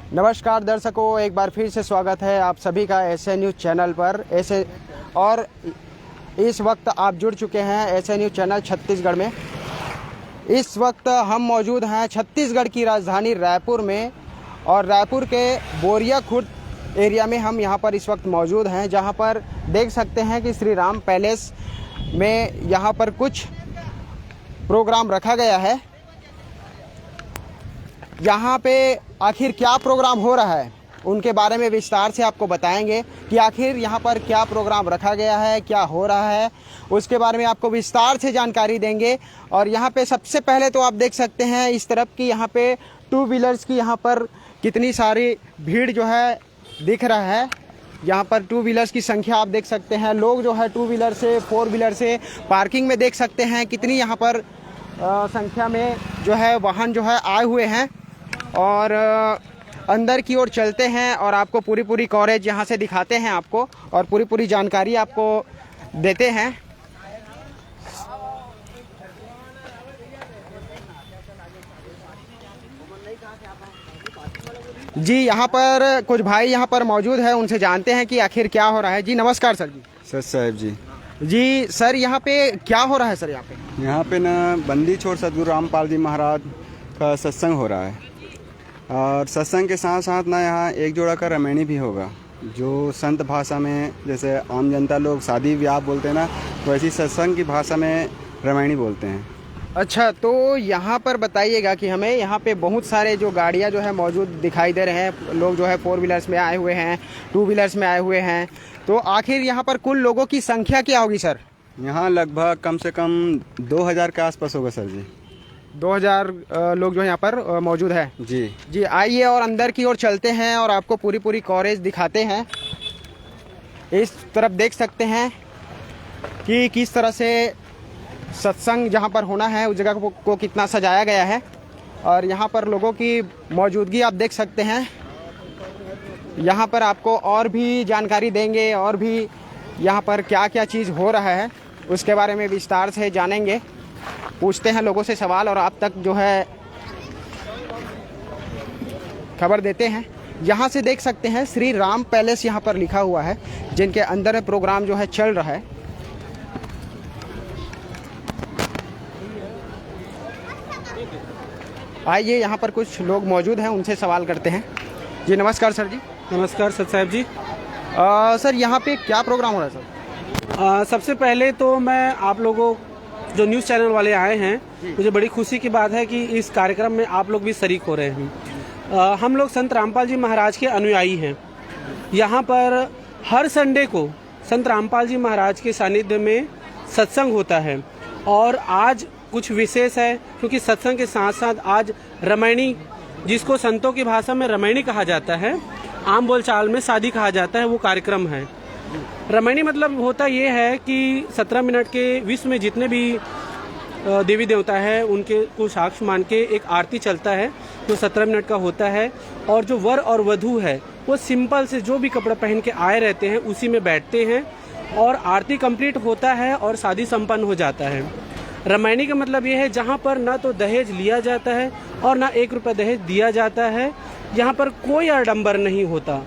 नमस्कार दर्शकों, एक बार फिर से स्वागत है आप सभी का एसए न्यूज़ चैनल पर। और इस वक्त आप जुड़ चुके हैं एसए न्यूज़ चैनल छत्तीसगढ़ में। इस वक्त हम मौजूद हैं छत्तीसगढ़ की राजधानी रायपुर में, और रायपुर के बोरिया खुर्द एरिया में हम यहाँ पर इस वक्त मौजूद हैं, जहाँ पर देख सकते हैं कि श्री राम पैलेस में यहाँ पर कुछ प्रोग्राम रखा गया है। यहाँ पे आखिर क्या प्रोग्राम हो रहा है उनके बारे में विस्तार से आपको बताएंगे कि आखिर यहाँ पर क्या प्रोग्राम रखा गया है, क्या हो रहा है, उसके बारे में आपको विस्तार से जानकारी देंगे। और यहाँ पे सबसे पहले तो आप देख सकते हैं इस तरफ की यहाँ पे टू व्हीलर्स की यहाँ पर कितनी सारी भीड़ जो है दिख रहा है। यहाँ पर टू व्हीलर्स की संख्या आप देख सकते हैं। लोग जो है टू व्हीलर से, फोर व्हीलर से पार्किंग में देख सकते हैं कितनी यहाँ पर संख्या में जो है वाहन जो है आए हुए हैं। और अंदर की ओर चलते हैं और आपको पूरी कवरेज यहाँ से दिखाते हैं आपको, और पूरी जानकारी आपको देते हैं। जी, यहाँ पर कुछ भाई यहाँ पर मौजूद है, उनसे जानते हैं कि आखिर क्या हो रहा है। जी नमस्कार सर। जी सर साहब जी सर, यहाँ पे क्या हो रहा है सर? यहाँ पे ना बंदी छोड़ सतगुरु रामपाल जी महाराज का सत्संग हो रहा है, और सत्संग के साथ साथ ना यहाँ एक जोड़ा का रामायणी भी होगा, जो संत भाषा में जैसे आम जनता लोग शादी ब्याह बोलते हैं ना, वैसी सत्संग की भाषा में रामायणी बोलते हैं। अच्छा, तो यहाँ पर बताइएगा कि हमें यहाँ पे बहुत सारे जो गाड़ियाँ जो है मौजूद दिखाई दे रहे हैं। लोग जो है फोर व्हीलर्स में आए हुए हैं, टू व्हीलर्स में आए हुए हैं, तो आखिर यहाँ पर कुल लोगों की संख्या क्या होगी सर? यहाँ लगभग कम से कम 2000 के आसपास होगा सर जी। 2000 लोग जो यहाँ पर मौजूद है। जी आइए और अंदर की ओर चलते हैं और आपको पूरी कवरेज दिखाते हैं। इस तरफ देख सकते हैं कि किस तरह से सत्संग जहाँ पर होना है उस जगह को कितना सजाया गया है, और यहाँ पर लोगों की मौजूदगी आप देख सकते हैं। यहाँ पर आपको और भी जानकारी देंगे, और भी यहाँ पर क्या क्या चीज़ हो रहा है उसके बारे में विस्तार से जानेंगे। पूछते हैं लोगों से सवाल और आप तक जो है खबर देते हैं। यहाँ से देख सकते हैं श्री राम पैलेस यहाँ पर लिखा हुआ है, जिनके अंदर प्रोग्राम जो है चल रहा है। आइए, यहाँ पर कुछ लोग मौजूद हैं, उनसे सवाल करते हैं। जी नमस्कार सर। जी नमस्कार सत साहब जी। सर यहाँ पे क्या प्रोग्राम हो रहा है सर? सबसे पहले तो मैं आप लोगों जो न्यूज़ चैनल वाले आए हैं, मुझे बड़ी खुशी की बात है कि इस कार्यक्रम में आप लोग भी शरीक हो रहे हैं। हम लोग संत रामपाल जी महाराज के अनुयायी हैं। यहाँ पर हर संडे को संत रामपाल जी महाराज के सानिध्य में सत्संग होता है, और आज कुछ विशेष है क्योंकि सत्संग के साथ साथ आज रामायणी, जिसको संतों की भाषा में रामायणी कहा जाता है, आम बोलचाल में शादी कहा जाता है, वो कार्यक्रम है। रामायणी मतलब होता ये है कि 17 मिनट के विश्व में जितने भी देवी देवता है उनके को साक्ष्य मान के एक आरती चलता है, जो 17 मिनट का होता है। और जो वर और वधू है वो सिंपल से जो भी कपड़ा पहन के आए रहते हैं उसी में बैठते हैं, और आरती कंप्लीट होता है और शादी संपन्न हो जाता है। रामायणी का मतलब ये है जहाँ पर ना तो दहेज लिया जाता है और ना 1 रुपया दहेज दिया जाता है। यहाँ पर कोई आडंबर नहीं होता।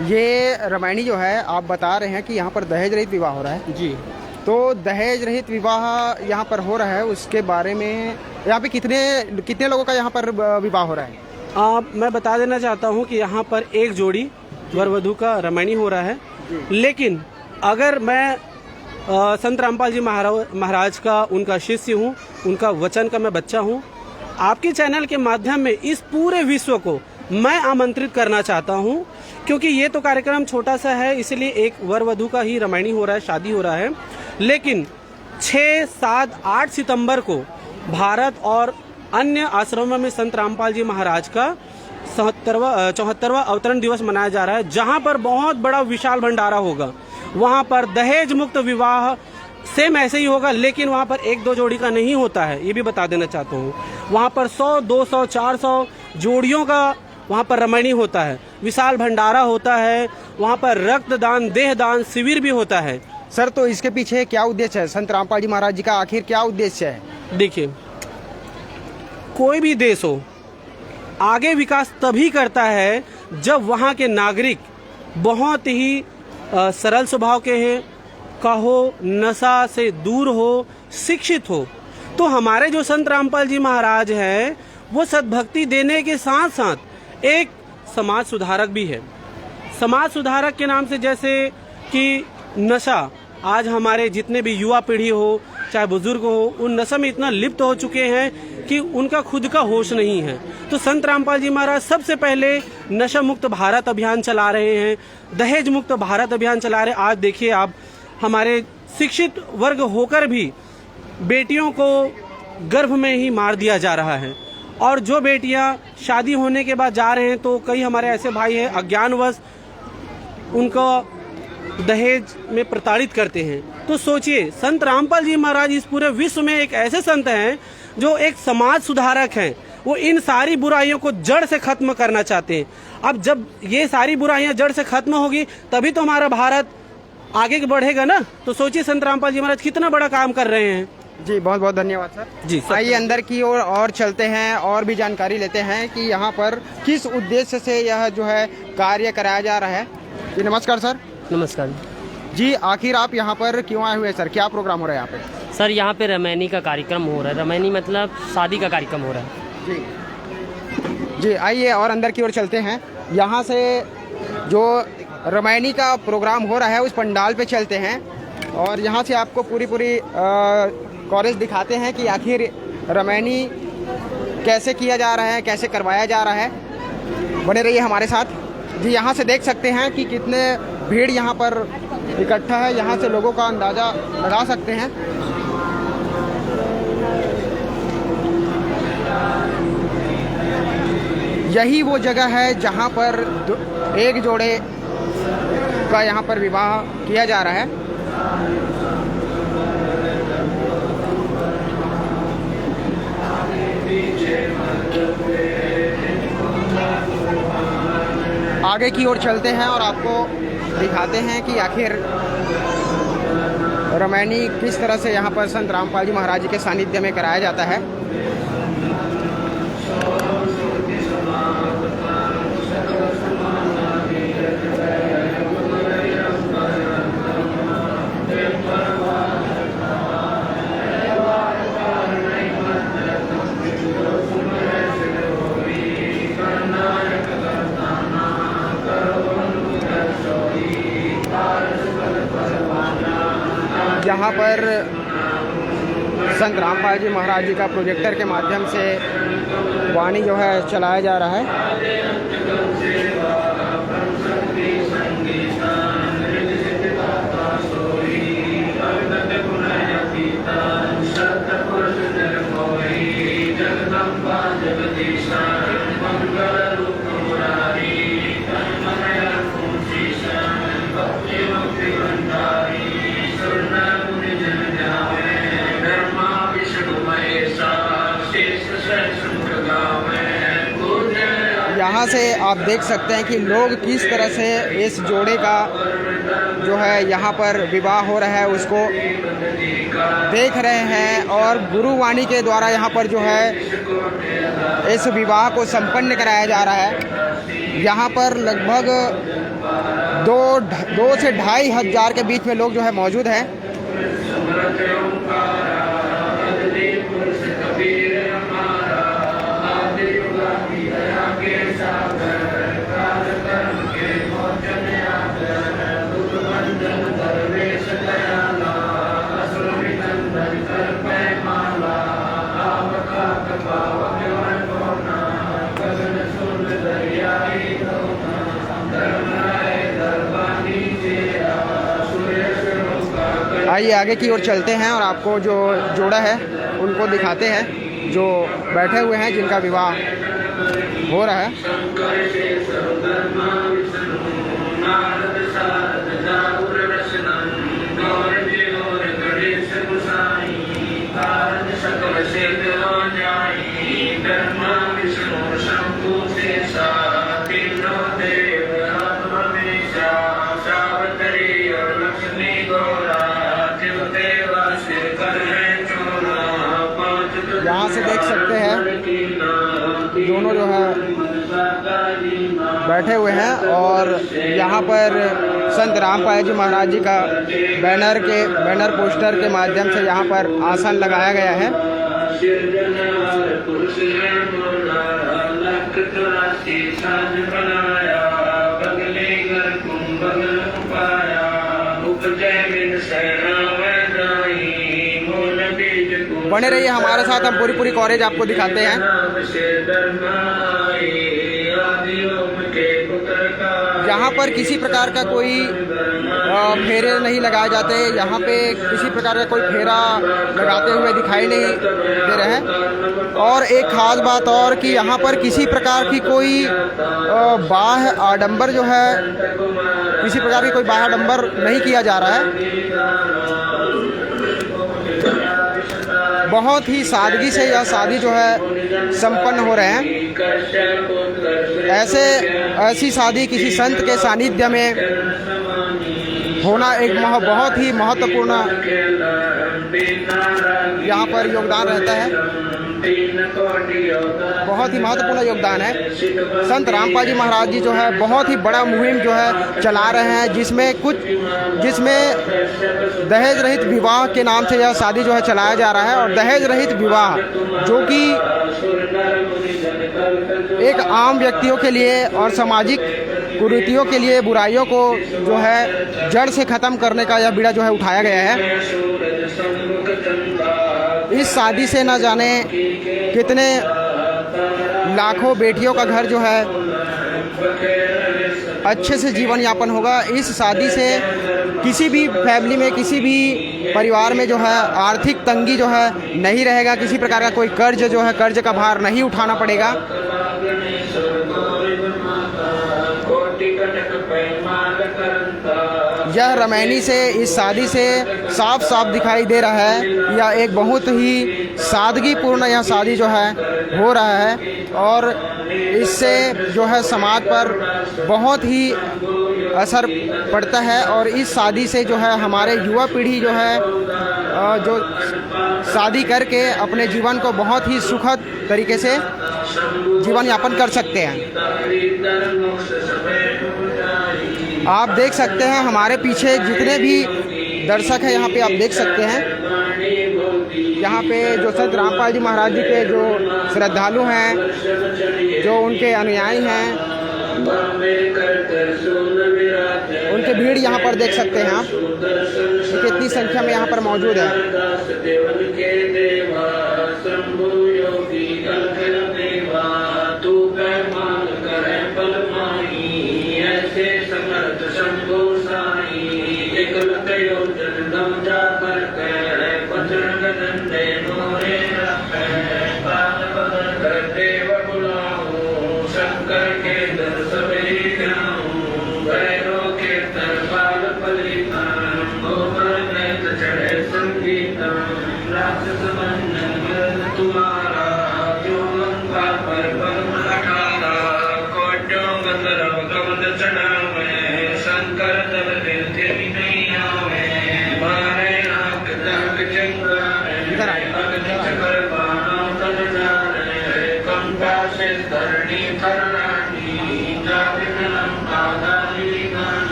ये रामायणी जो है आप बता रहे हैं कि यहाँ पर दहेज रहित विवाह हो रहा है। जी, तो दहेज रहित विवाह यहाँ पर हो रहा है, उसके बारे में यहाँ पे कितने लोगों का यहाँ पर विवाह हो रहा है? मैं बता देना चाहता हूँ कि यहाँ पर एक जोड़ी वर वधू का रामायणी हो रहा है। लेकिन अगर मैं संत रामपाल जी महाराज का उनका शिष्य हूँ, उनका वचन का मैं बच्चा हूँ, आपके चैनल के माध्यम में इस पूरे विश्व को मैं आमंत्रित करना चाहता हूँ, क्योंकि ये तो कार्यक्रम छोटा सा है, इसलिए एक वर वधू का ही रामायणी हो रहा है, शादी हो रहा है। लेकिन 6, 7, 8 सितंबर को भारत और अन्य आश्रमों में संत रामपाल जी महाराज का 74वां अवतरण दिवस मनाया जा रहा है, जहाँ पर बहुत बड़ा विशाल भंडारा होगा। वहाँ पर दहेज मुक्त विवाह सेम ऐसे ही होगा, लेकिन वहाँ पर 1-2 जोड़ी का नहीं होता है, ये भी बता देना चाहता हूँ। वहाँ पर 100, 200, 400 जोड़ियों का वहाँ पर रामायणी होता है, विशाल भंडारा होता है। वहाँ पर रक्तदान, देहदान शिविर भी होता है। सर, तो इसके पीछे क्या उद्देश्य है? संत रामपाल जी महाराज जी का आखिर क्या उद्देश्य है? देखिए, कोई भी देश हो, आगे विकास तभी करता है जब वहाँ के नागरिक बहुत ही सरल स्वभाव के हैं, कहो नशा से दूर हो, शिक्षित हो। तो हमारे जो संत रामपाल जी महाराज हैं वो सद्भक्ति देने के साथ साथ एक समाज सुधारक भी है। समाज सुधारक के नाम से जैसे कि नशा, आज हमारे जितने भी युवा पीढ़ी हो चाहे बुजुर्ग हो, उन नशा में इतना लिप्त हो चुके हैं कि उनका खुद का होश नहीं है। तो संत रामपाल जी महाराज सबसे पहले नशा मुक्त भारत अभियान चला रहे हैं, दहेज मुक्त भारत अभियान चला रहे हैं। आज देखिए आप, हमारे शिक्षित वर्ग होकर भी बेटियों को गर्भ में ही मार दिया जा रहा है, और जो बेटियां शादी होने के बाद जा रहे हैं तो कई हमारे ऐसे भाई हैं अज्ञानवश उनको दहेज में प्रताड़ित करते हैं। तो सोचिए, संत रामपाल जी महाराज इस पूरे विश्व में एक ऐसे संत हैं जो एक समाज सुधारक हैं। वो इन सारी बुराइयों को जड़ से खत्म करना चाहते हैं। अब जब ये सारी बुराइयां जड़ से खत्म होगी तभी तो हमारा भारत आगे बढ़ेगा ना। तो सोचिए संत रामपाल जी महाराज कितना बड़ा काम कर रहे हैं। जी बहुत बहुत धन्यवाद सर जी। आइए अंदर की ओर और चलते हैं और भी जानकारी लेते हैं कि यहाँ पर किस उद्देश्य से यह जो है कार्य कराया जा रहा है। जी नमस्कार सर। नमस्कार जी, आखिर आप यहाँ पर क्यों आए हुए हैं सर? क्या प्रोग्राम हो रहा है यहाँ पे? सर, यहाँ पे रमैनी का कार्यक्रम हो रहा है। रमैनी मतलब शादी का कार्यक्रम हो रहा है। जी जी, आइए और अंदर की ओर चलते हैं। यहाँ से जो रमैनी का प्रोग्राम हो रहा है उस पंडाल पे चलते हैं और यहाँ से आपको पूरी कॉलेज दिखाते हैं कि आखिर रमैनी कैसे किया जा रहा है, कैसे करवाया जा रहा है। बने रहिए हमारे साथ। जी, यहाँ से देख सकते हैं कि कितने भीड़ यहाँ पर इकट्ठा है। यहाँ से लोगों का अंदाज़ा लगा सकते हैं। यही वो जगह है जहाँ पर एक जोड़े का यहाँ पर विवाह किया जा रहा है। आगे की ओर चलते हैं और आपको दिखाते हैं कि आखिर रमैनी किस तरह से यहाँ पर संत रामपाल जी महाराज जी के सानिध्य में कराया जाता है। यहाँ पर संत रामपाल जी महाराज जी का प्रोजेक्टर के माध्यम से वाणी जो है चलाया जा रहा है। यहाँ से आप देख सकते हैं कि लोग किस तरह से इस जोड़े का जो है यहाँ पर विवाह हो रहा है उसको देख रहे हैं और गुरुवाणी के द्वारा यहाँ पर जो है इस विवाह को संपन्न कराया जा रहा है। यहाँ पर लगभग 2 से 2.5 हज़ार के बीच में लोग जो है मौजूद हैं। आइए आगे की ओर चलते हैं और आपको जो जोड़ा है उनको दिखाते हैं जो बैठे हुए हैं जिनका विवाह हो रहा है। यहाँ से देख सकते हैं दोनों जो है बैठे हुए हैं और यहाँ पर संत रामपाल जी महाराज जी का बैनर पोस्टर के माध्यम से यहाँ पर आसन लगाया गया है। बने रहिए हमारे साथ, हम पूरी कवरेज आपको दिखाते हैं। यहाँ पर किसी प्रकार का कोई फेरे नहीं लगाए जाते। यहाँ पे किसी प्रकार का कोई फेरा लगाते हुए दिखाई नहीं दे रहे हैं। और एक खास बात और कि यहाँ पर किसी प्रकार की कोई बाह्य आडंबर जो है, किसी प्रकार की कोई बाह्य आडंबर नहीं किया जा रहा है। बहुत ही सादगी से यह शादी जो है संपन्न हो रहे हैं। ऐसी शादी किसी संत के सानिध्य में होना एक बहुत ही महत्वपूर्ण यहाँ पर योगदान रहता है। बहुत ही महत्वपूर्ण योगदान है। संत रामपाल जी महाराज जी जो है बहुत ही बड़ा मुहिम जो है चला रहे हैं, जिसमें दहेज रहित विवाह के नाम से यह शादी जो है चलाया जा रहा है। और दहेज रहित विवाह जो कि एक आम व्यक्तियों के लिए और सामाजिक कुरीतियों के लिए, बुराइयों को जो है जड़ से ख़त्म करने का यह बीड़ा जो है उठाया गया है। इस शादी से न जाने कितने लाखों बेटियों का घर जो है अच्छे से जीवन यापन होगा। इस शादी से किसी भी फैमिली में, किसी भी परिवार में जो है आर्थिक तंगी जो है नहीं रहेगा। किसी प्रकार का कोई कर्ज जो है, कर्ज का भार नहीं उठाना पड़ेगा। यह रमैनी से, इस शादी से साफ साफ दिखाई दे रहा है यह एक बहुत ही सादगीपूर्ण यह शादी जो है हो रहा है। और इससे जो है समाज पर बहुत ही असर पड़ता है। और इस शादी से जो है हमारे युवा पीढ़ी जो है जो शादी करके अपने जीवन को बहुत ही सुखद तरीके से जीवन यापन कर सकते हैं। आप देख सकते हैं हमारे पीछे जितने भी दर्शक हैं, यहाँ पे आप देख सकते हैं। यहाँ पे जो संत रामपाल जी महाराज जी के जो श्रद्धालु हैं, जो उनके अनुयायी हैं, उनकी भीड़ यहाँ पर देख सकते हैं आप कितनी संख्या में यहाँ पर मौजूद है।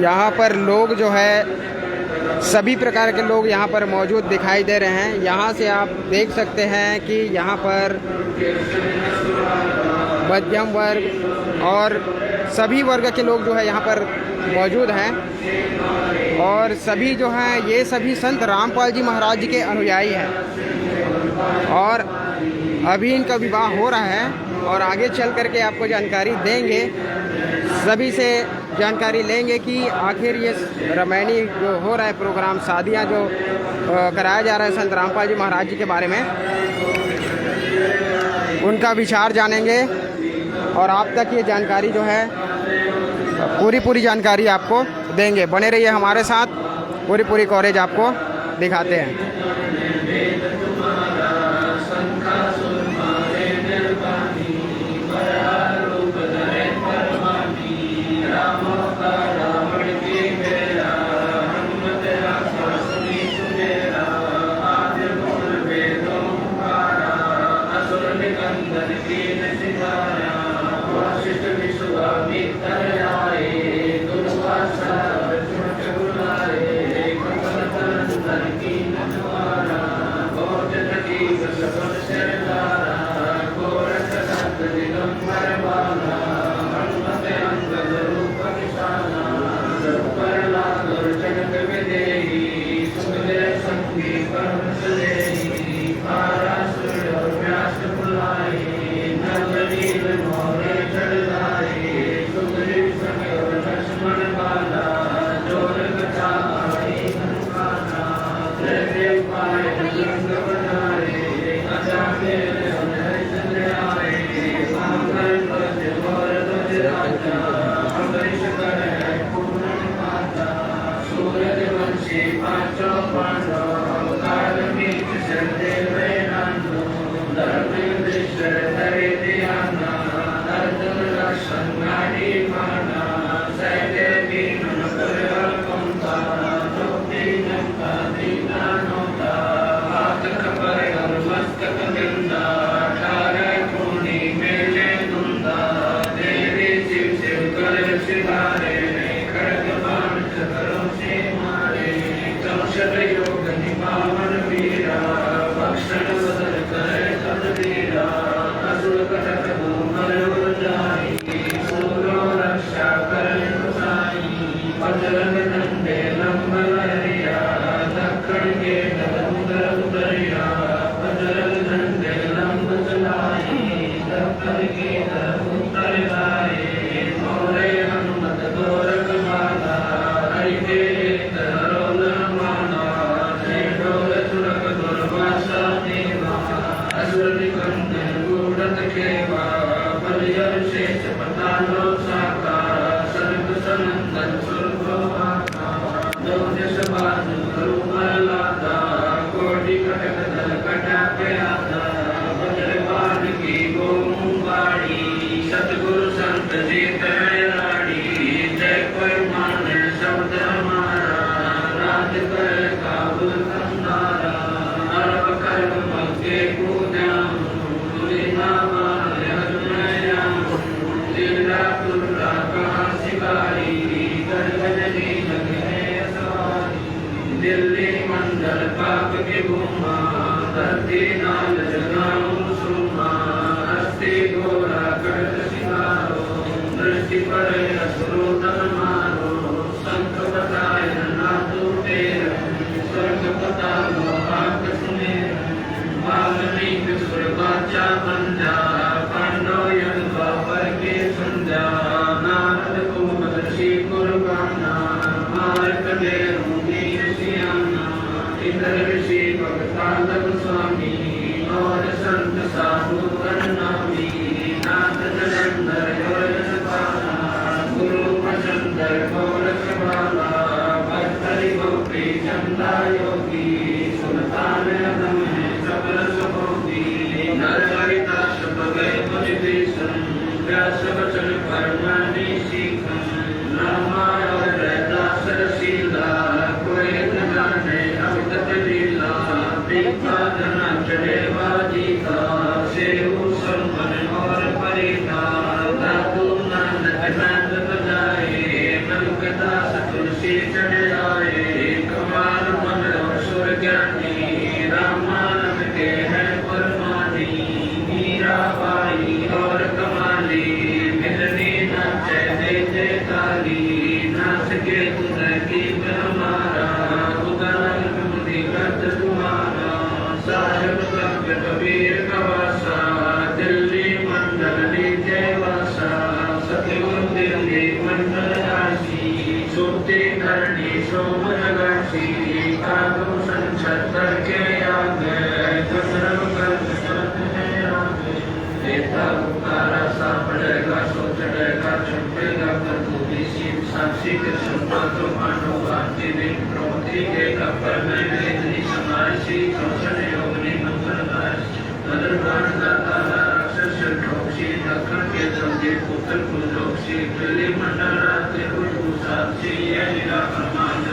यहाँ पर लोग जो है सभी प्रकार के लोग यहाँ पर मौजूद दिखाई दे रहे हैं। यहाँ से आप देख सकते हैं कि यहाँ पर मध्यम वर्ग और सभी वर्ग के लोग जो है यहाँ पर मौजूद हैं और सभी जो हैं ये सभी संत रामपाल जी महाराज जी के अनुयायी हैं और अभी इनका विवाह हो रहा है और आगे चल करके आपको जानकारी देंगे, सभी से जानकारी लेंगे कि आखिर ये रामायणी जो हो रहा है प्रोग्राम, शादियाँ जो कराया जा रहा है संत रामपाल जी महाराज जी के बारे में, उनका विचार जानेंगे और आप तक ये जानकारी जो है पूरी जानकारी आपको देंगे। बने रहिए हमारे साथ, पूरी कवरेज आपको दिखाते हैं। साधु संचर के आगे जन्म कर देता पुकारा सा पड़ेगा सो चढ़ेगा छुपेगा कर तू भी सीध साक्षी के सुनता तो मानो आती दिन प्रवृत्ति के कपर में वेदनी समासी कौशल योगनी मंगलदास मदरबान दाता राक्षस ठोक्सी दखन के संगे पुत्र कुलोक्सी गली मंडल राते कुल साक्षी ये लीला प्रमाण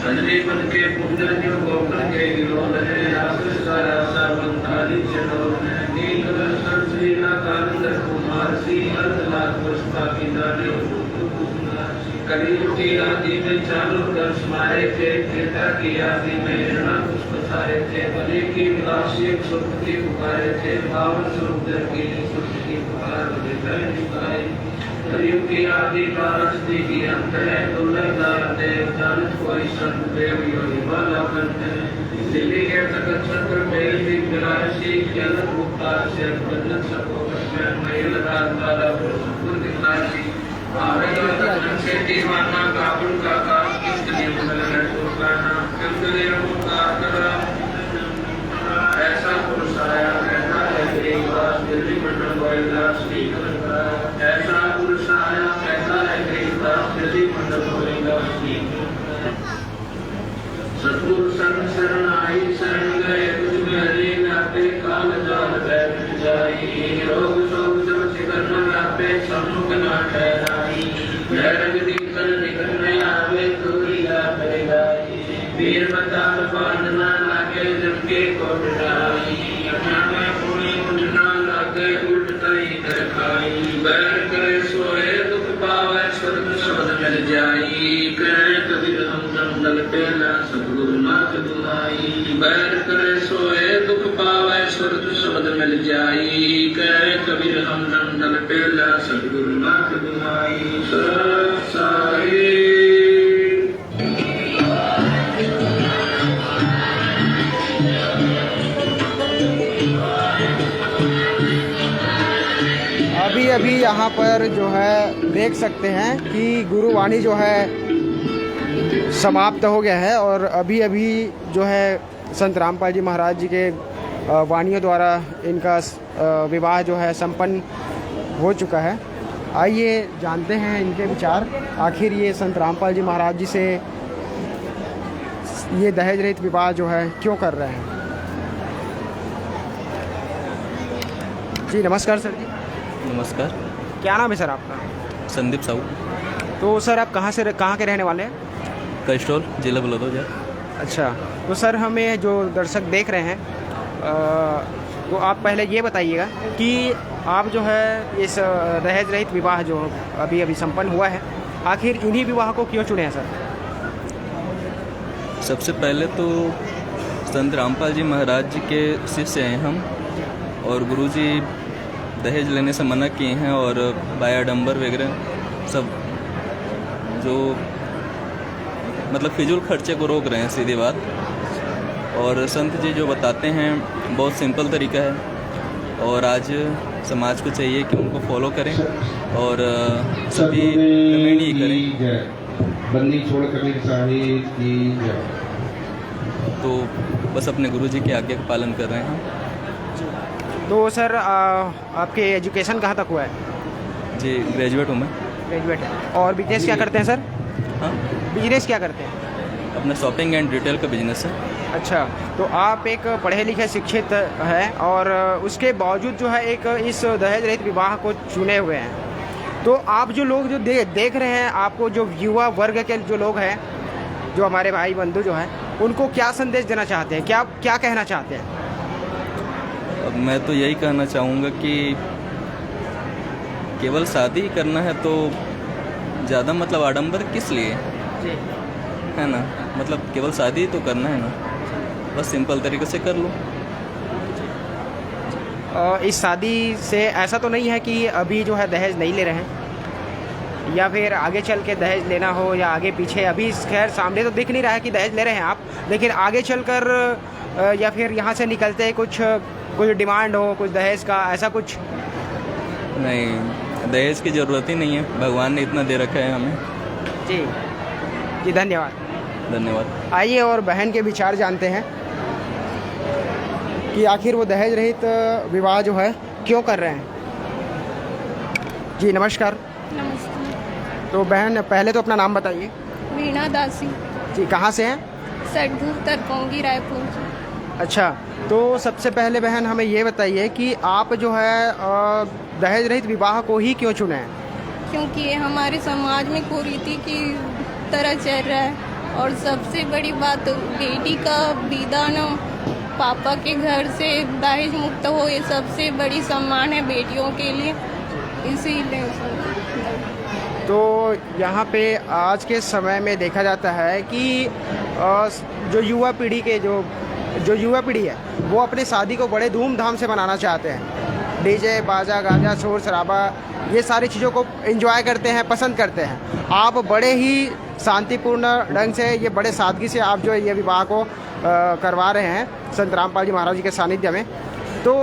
सजनी बन के पुंजन जो गोकर के विरोध है राक्षस का रासा बंधारी चढ़ोल है नील रसन श्रीला कालिंदर कुमार सी अर्धलाख पुष्पा की दाढ़ी कलयुग की आदि में चालू कर स्मारे थे त्रेता की आदि में ऋणा पुष्प सारे थे बलि की विलासी सुरपति पुकारे थे पावन स्वरूप दर की सुरपति पुकार पुकारे कलयुग की आदि पारस्ती की अंत है दुर्लभदार देव जानत कोई संत देव योगी बाला कंठ है दिल्ली के तखत छत्र मेल भी विलासी जलत मुक्तार से बंधन सबको में महिल रात वाला पुरुष दिखलासी आवेगा तखन से दीवाना काबुल का काश किस्त ने उठल है सुरगाना कंदले मुक्तार करा ऐसा पुरुष आया कहता है गरीबास दिल्ली मंडल गोइलास की ऐसा पुरुष आया कहता है गरीबास दिल्ली मंडल गोइलास की सतगुरु शरण शरण आई शरण गए तुझ में हरि व्यापे काल जाल बैठ जाई रोग शोक जब शिखर न व्यापे सम्मुख न ठहराई भैरव निकल निकल न आवे तोरी ला परेगाई वीर बताल बांधना लागे जब के कोट डाई अठावे पुणे उठना लागे उल्टाई कर खाई बैर करे सोए दुख पावे स्वर्ग शब्द मिल जाई कहे कबीर हम जंगल पेला सतगुरु नाथ दुहाई बैर करे सोए दुख पावे स्वर्ग शब्द मिल जाई कहे कबीर हम जंगल पेला सतगुरु नाथ दुहाई साई अभी यहाँ पर जो है देख सकते हैं कि गुरुवाणी जो है समाप्त हो गया है और अभी जो है संत रामपाल जी महाराज जी के वाणियों द्वारा इनका विवाह जो है संपन्न हो चुका है। आइए जानते हैं इनके विचार, आखिर ये संत रामपाल जी महाराज जी से ये दहेज रहित विवाह जो है क्यों कर रहे हैं। जी नमस्कार सर जी। नमस्कार। क्या नाम है सर आपका? संदीप साहू। तो सर आप कहाँ के रहने वाले हैं? कैस्ट्रोल, जिला बलौदा। अच्छा, तो सर हमें जो दर्शक देख रहे हैं तो आप पहले ये बताइएगा कि आप जो है इस दहेज रहित विवाह जो अभी संपन्न हुआ है, आखिर इन्हीं विवाह को क्यों चुने हैं सर? सबसे पहले तो संत रामपाल जी महाराज जी के शिष्य हैं हम, और गुरुजी दहेज लेने से मना किए हैं और बायाडंबर वगैरह सब जो मतलब फिजूल खर्चे को रोक रहे हैं, सीधी बात। और संत जी जो बताते हैं बहुत सिंपल तरीका है और आज समाज को चाहिए कि उनको फॉलो करें और सभी कमेंट करें। बंदी छोड़ कबीर साहिब की जय। तो बस अपने गुरुजी के आज्ञा का पालन कर रहे हैं। तो सर आपके एजुकेशन कहाँ तक हुआ है? जी ग्रेजुएट हूँ मैं। ग्रेजुएट है। और बिजनेस क्या करते हैं सर? हाँ, बिजनेस क्या करते हैं? अपना शॉपिंग एंड रिटेल का बिजनेस है। अच्छा, तो आप एक पढ़े लिखे शिक्षित हैं और उसके बावजूद जो है एक इस दहेज रहित विवाह को चुने हुए हैं। तो आप जो लोग जो देख रहे हैं, आपको जो युवा वर्ग के जो लोग हैं, जो हमारे भाई बंधु जो हैं, उनको क्या संदेश देना चाहते हैं, क्या कहना चाहते हैं? अब मैं तो यही कहना चाहूँगा कि केवल शादी ही करना है तो ज़्यादा मतलब आडंबर किस लिए जी, है ना, मतलब केवल शादी ही तो करना है ना, बस सिंपल तरीके से कर लो। इस शादी से ऐसा तो नहीं है कि अभी जो है दहेज नहीं ले रहे हैं, या फिर आगे चल के दहेज लेना हो, या आगे पीछे? अभी खैर सामने तो दिख नहीं रहा है कि दहेज ले रहे हैं आप, लेकिन आगे चलकर या फिर यहाँ से निकलते कुछ डिमांड हो, कुछ दहेज का, ऐसा कुछ? नहीं, दहेज की ज़रूरत ही नहीं है, भगवान ने इतना दे रखा है हमें। जी, धन्यवाद। धन्यवाद। आइए और बहन के विचार जानते हैं कि आखिर वो दहेज रहित विवाह जो है क्यों कर रहे हैं। जी नमस्कार। नमस्ते। तो बहन पहले तो अपना नाम बताइए। वीणा दासी, जी कहाँ से हैं। सटभू तरकोंगी, रायपुर से। अच्छा, तो सबसे पहले बहन हमें ये बताइए कि आप जो है दहेज रहित विवाह को ही क्यों चुने हैं। क्योंकि ये हमारे समाज में कुरीति की तरह चल रहा है और सबसे बड़ी बात बेटी का विदान पापा के घर से दहेज मुक्त हो, ये सबसे बड़ी सम्मान है बेटियों के लिए, इसीलिए। तो यहाँ पे आज के समय में देखा जाता है कि जो युवा पीढ़ी के जो युवा पीढ़ी है वो अपने शादी को बड़े धूमधाम से मनाना चाहते हैं। डीजे बाजा गाजा शोर शराबा ये सारी चीज़ों को एंजॉय करते हैं, पसंद करते हैं। आप बड़े ही शांतिपूर्ण ढंग से, ये बड़े सादगी से आप जो ये विवाह को करवा रहे हैं संत रामपाल जी महाराज जी के सानिध्य में। तो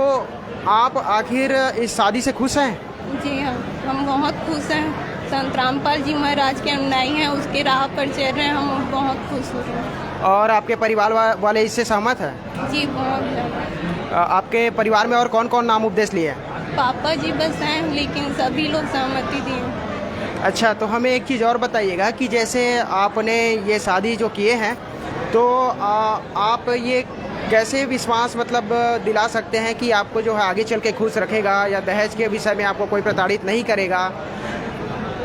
आप आखिर इस शादी से खुश हैं। जी हाँ, हम बहुत खुश हैं। संत रामपाल जी महाराज के अनुयायी हैं, उसके राह पर चल रहे हैं, हम बहुत खुश हो रहे हैं। और आपके परिवार वाले इससे सहमत हैं। जी बहुत ज़्यादा। आपके परिवार में और कौन कौन नाम उपदेश लिए हैं। पापा जी बस हैं, लेकिन सभी लोग सहमति दिए। अच्छा, तो हमें एक चीज़ और बताइएगा कि जैसे आपने ये शादी जो किए हैं तो आप ये कैसे विश्वास मतलब दिला सकते हैं कि आपको जो है आगे चल के खुश रखेगा या दहेज के विषय में आपको कोई प्रताड़ित नहीं करेगा।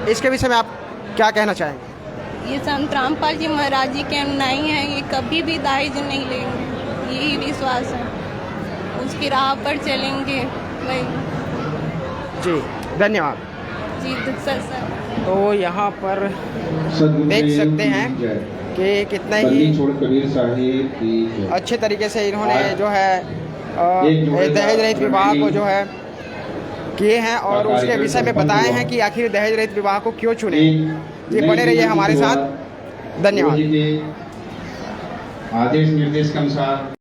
इसके विषय में आप क्या कहना चाहेंगे। ये संत रामपाल जी महाराज जी के अनुयायी हैं, ये कभी भी दहेज नहीं लेंगे, यही विश्वास है। उसकी राह पर चलेंगे वही। जी धन्यवाद। जी सर। तो यहाँ पर सद्गुरु देख देव सकते की हैं जय। कि कितने बंदी ही छोड़ कबीर साहिब की जय। अच्छे तरीके से इन्होंने जो है एक जोड़े दहेज रहित का विवाह को रमणीय जो है किए हैं और उसके कार्यक्रम विषय में संपन्न बताए हुआ। हैं कि आखिर दहेज रहित विवाह को क्यों चुने। एक जी नई बने रहिए जीवन की हमारे साथ। शुरुआत धन्यवाद। गुरु जी के आदेश निर्देश के अनुसार